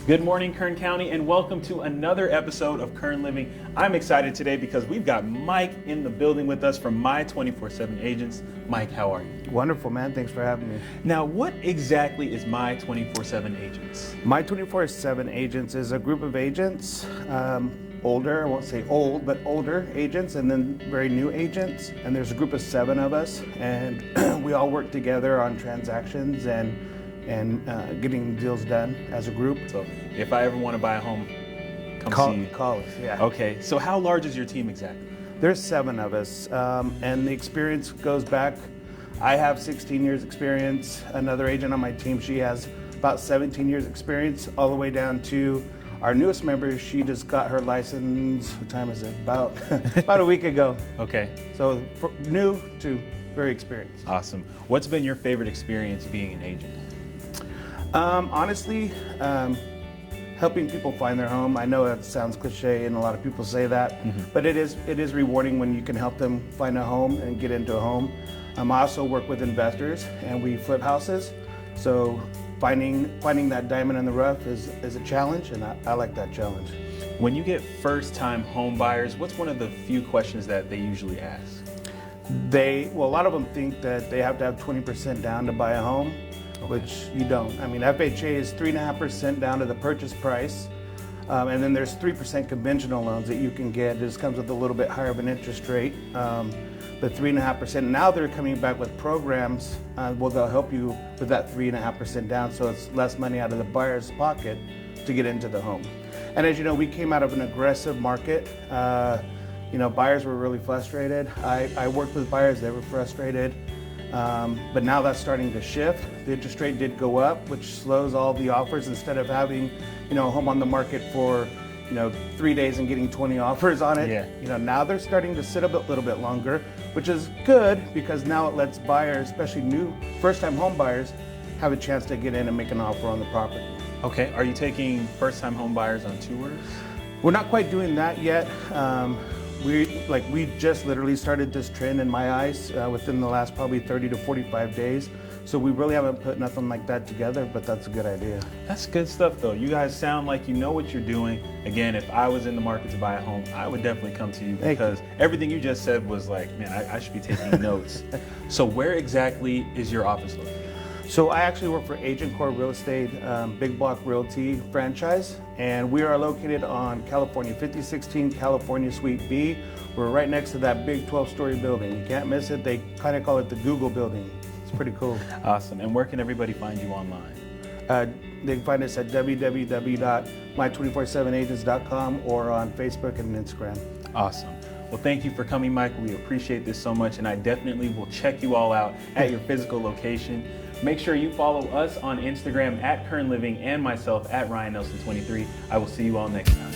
Good morning, Kern County, and welcome to another episode of Kern Living. I'm excited today because we've got Mike in the building with us from My 24/7 Agents. Mike, how are you? Wonderful, man. Thanks for having me. Now, what exactly is My 24/7 Agents? My 24/7 Agents is a group of agents, older, I won't say old, but older agents, and then very new agents. And there's a group of 7 of us, and we all work together on transactions and getting deals done as a group. So if I ever want to buy a home, come see you. Call us, yeah. Okay, so how large is your team exactly? There's 7 of us, and the experience goes back. I have 16 years experience. Another agent on my team, she has about 17 years experience, all the way down to our newest member. She just got her license, what time is it? About a week ago. Okay. So new to very experienced. Awesome. What's been your favorite experience being an agent? Honestly, helping people find their home. I know that sounds cliche and a lot of people say that, but it is rewarding when you can help them find a home and get into a home. I also work with investors and we flip houses. So finding that diamond in the rough is a challenge, and I like that challenge. When you get first-time home buyers, what's one of the few questions that they usually ask? A lot of them think that they have to have 20% down to buy a home. Which you don't. I mean, FHA is 3.5% down to the purchase price, and then there's 3% conventional loans that you can get. It just comes with a little bit higher of an interest rate, but 3.5%. Now they're coming back with programs. They'll help you with that 3.5% down, so it's less money out of the buyer's pocket to get into the home. And as you know, we came out of an aggressive market. Buyers were really frustrated. I worked with buyers; they were frustrated. But now that's starting to shift. The interest rate did go up, which slows all the offers. Instead of having, a home on the market for, 3 days and getting 20 offers on it. Yeah. Now they're starting to sit a little bit longer, which is good because now it lets buyers, especially new first-time home buyers, have a chance to get in and make an offer on the property. Okay, are you taking first-time home buyers on tours? We're not quite doing that yet. We just literally started this trend in my eyes within the last probably 30 to 45 days. So we really haven't put nothing like that together, but that's a good idea. That's good stuff though. You guys sound like you know what you're doing. Again, if I was in the market to buy a home, I would definitely come to you because everything you just said was like, man, I should be taking notes. So where exactly is your office located? So I actually work for Agent Core Real Estate, Big Block Realty franchise, and we are located on California, 5016 California Suite B. We're right next to that big 12-story building. You can't miss it. They kind of call it the Google building. It's pretty cool. Awesome. And where can everybody find you online? They can find us at www.my247agents.com or on Facebook and Instagram. Awesome. Well, thank you for coming, Mike. We appreciate this so much, and I definitely will check you all out at your physical location. Make sure you follow us on Instagram at Kern Living and myself at Ryan Nelson 23. I will see you all next time.